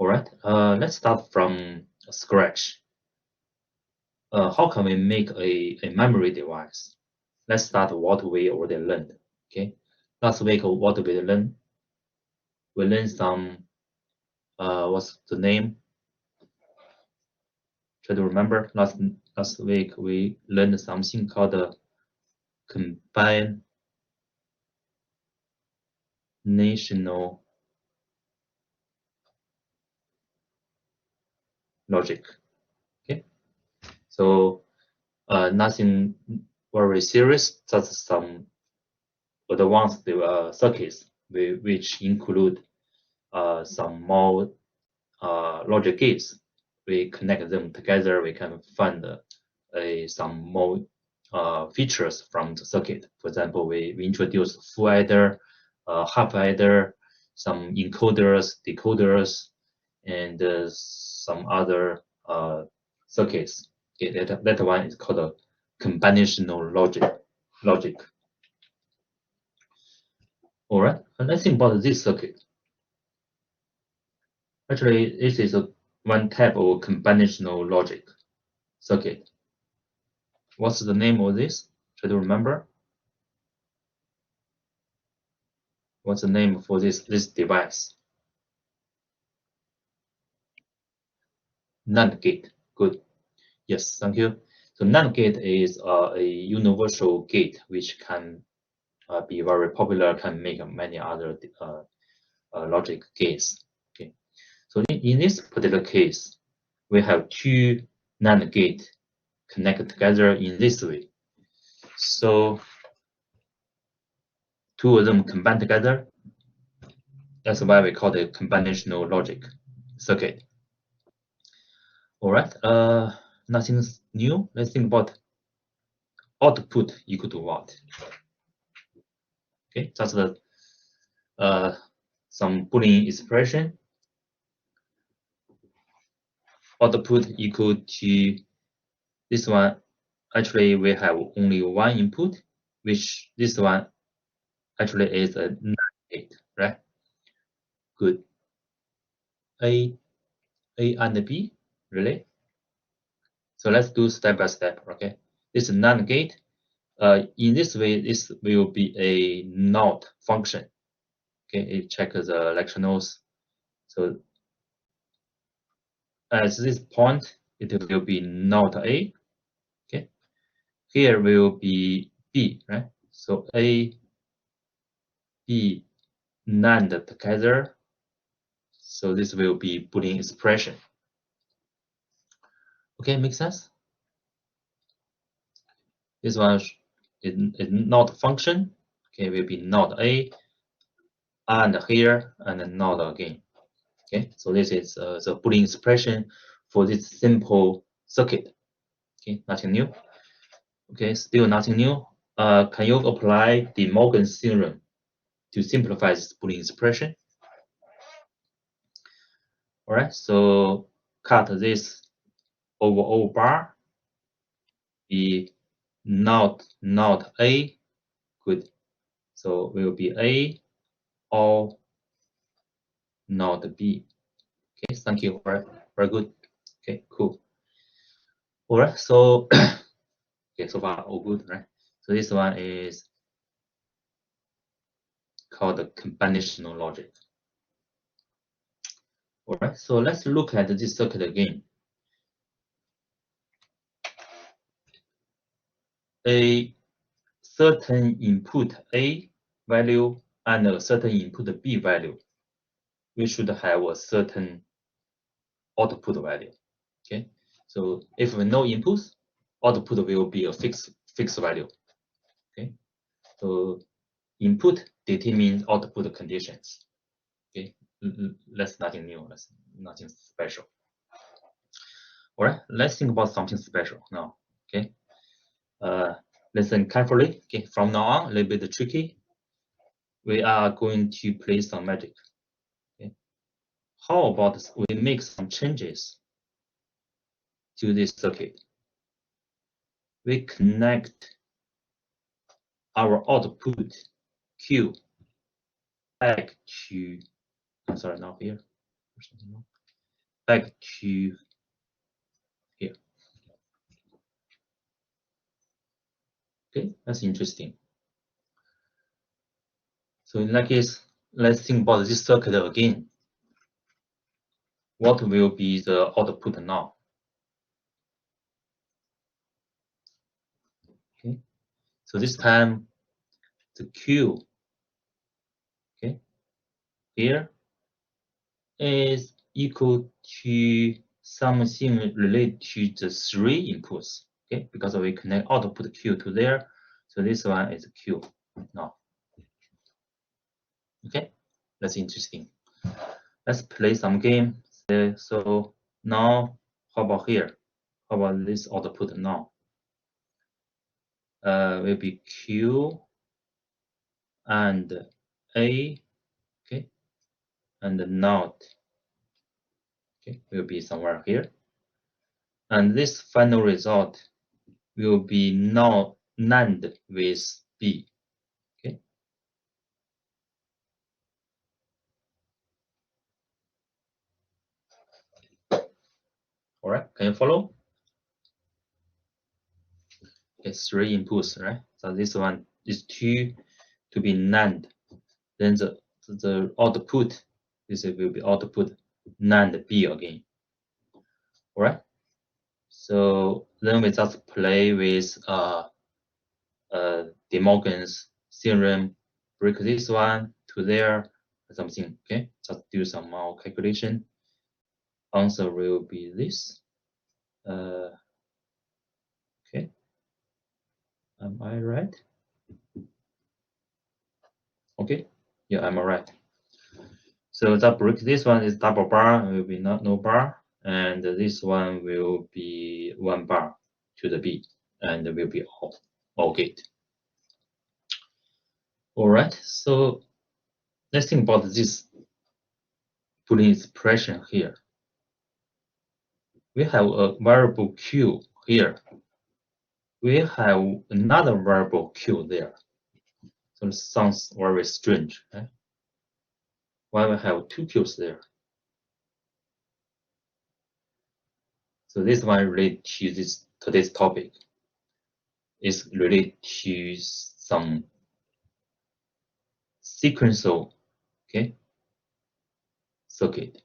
All right, let's start from scratch. How can we make a memory device? Let's start what we already learned. Okay, last week what we learned? We learned some. What's the name? Try to remember. Last week we learned something called the combinational logic. Okay, so nothing very serious, just some advanced circuits which include some more logic gates. We connect them together, we can find some more features from the circuit. For example, we introduce full adder, half adder, some encoders, decoders, and some other circuits. Okay, that one is called a combinational logic. All right, and let's think about this circuit. Actually, this is one type of combinational logic circuit. What's the name of this? Try to remember. What's the name for this device? NAND gate. Good. Yes, thank you. So NAND gate is a universal gate which can be very popular, can make many other logic gates. Okay. So in this particular case, we have two NAND gate connected together in this way. So two of them combine together. That's why we call it combinational logic circuit. All right, nothing new. Let's think about output equal to what? Okay, that's the some Boolean expression. Output equal to this one. Actually, we have only one input, which this one actually is a NAND gate, right? Good. A and B, really? So let's do step by step, okay? This is NAND gate. In this way, this will be a NOT function. Okay, it checks the lecture notes. So at this point, it will be NOT A. Okay, here will be B, right? So A, B, NAND together. So this will be Boolean expression. Okay, make sense? This one is NOT function. Okay, will be NOT A, and here and NOT again. Okay, so this is the Boolean expression for this simple circuit. Okay, nothing new. Okay, still nothing new. Can you apply De Morgan's theorem to simplify this Boolean expression? All right, so cut this over O bar, be not A. Good. So will be A or not B. Okay, thank you. All right, very good. Okay, cool. All right, so okay, so far all good, right? So this one is called the combinational logic. All right, so let's look at this circuit again. A certain input A value and a certain input B value, we should have a certain output value. Okay, so if we no inputs, output will be a fixed value. Okay, so input determines output conditions. Okay, that's nothing new. That's nothing special. All right, let's think about something special now. Okay, listen carefully. Okay, from now on, a little bit tricky. We are going to play some magic. Okay, how about we make some changes to this circuit? We connect our output Q back to. I'm sorry, not here. back to here. Okay, that's interesting. So in that case, let's think about this circuit again. What will be the output now? Okay, so this time the Q, okay, here is equal to something related to the 3 inputs, okay, because we connect output Q to there, so this one is Q now. Okay, that's interesting. Let's play some game. So now, how about here? How about this output now? Will be Q and A, okay, and NOT, okay, will be somewhere here. And this final result will be now NAND with B, okay. All right, can you follow? Okay, 3 inputs, right? So this one is 2 to be NAND. Then the output, this will be output NAND B again. All right. So then we just play with De Morgan's theorem, break this one to there, something. Okay, just do some more calculation. Answer will be this. Okay, am I right? Okay, yeah, I'm right. So that break, this one is double bar, will be no bar, and this one will be 1 bar to the B, and will be all gate. All right, so let's think about this Boolean expression here. We have a variable Q here. We have another variable Q there. So it sounds very strange, right? Why we have 2 Qs there? So this one related to today's topic is related to some sequential, okay, circuit.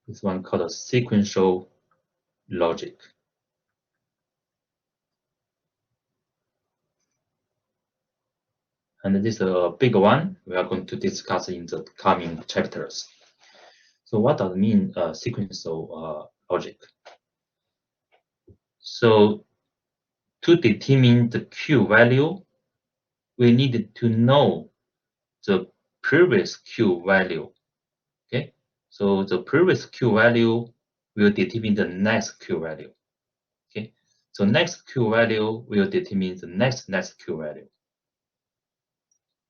This one called a sequential logic. And this is a big one we are going to discuss in the coming chapters. So what does it mean sequential logic? So to determine the Q value, we need to know the previous Q value. Okay, so the previous Q value will determine the next Q value. Okay, so next Q value will determine the next Q value.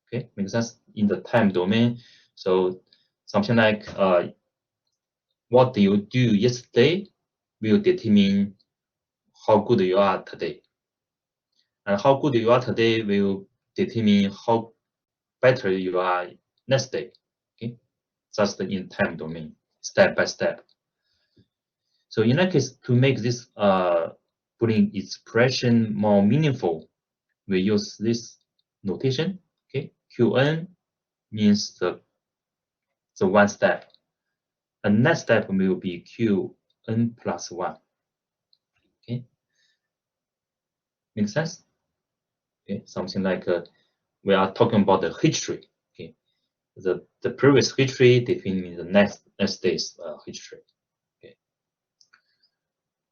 Okay, makes sense in the time domain. So something like what you do yesterday will determine how good you are today. And how good you are today will determine how better you are next day. Okay, just in time domain, step by step. So in that case, to make this Boolean expression more meaningful, we use this notation. Okay, Qn means the one step. And next step will be Qn plus 1. Okay, make sense? Okay, something like we are talking about the history. Okay, the previous history defining the next day's history. Okay,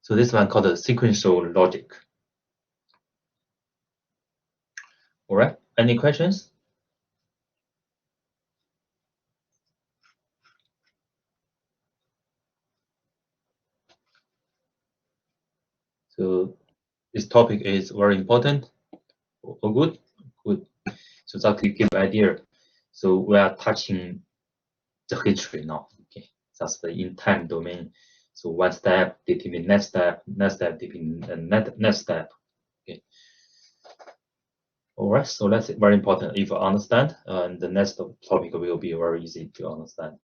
so this one called the sequential logic. All right, any questions? So this topic is very important. Oh, good, good. So that could give idea. So we are touching the history now. Okay, that's the in time domain. So one step determine next step determine the next step. Okay. All right, so that's very important. If you understand, the next topic will be very easy to understand.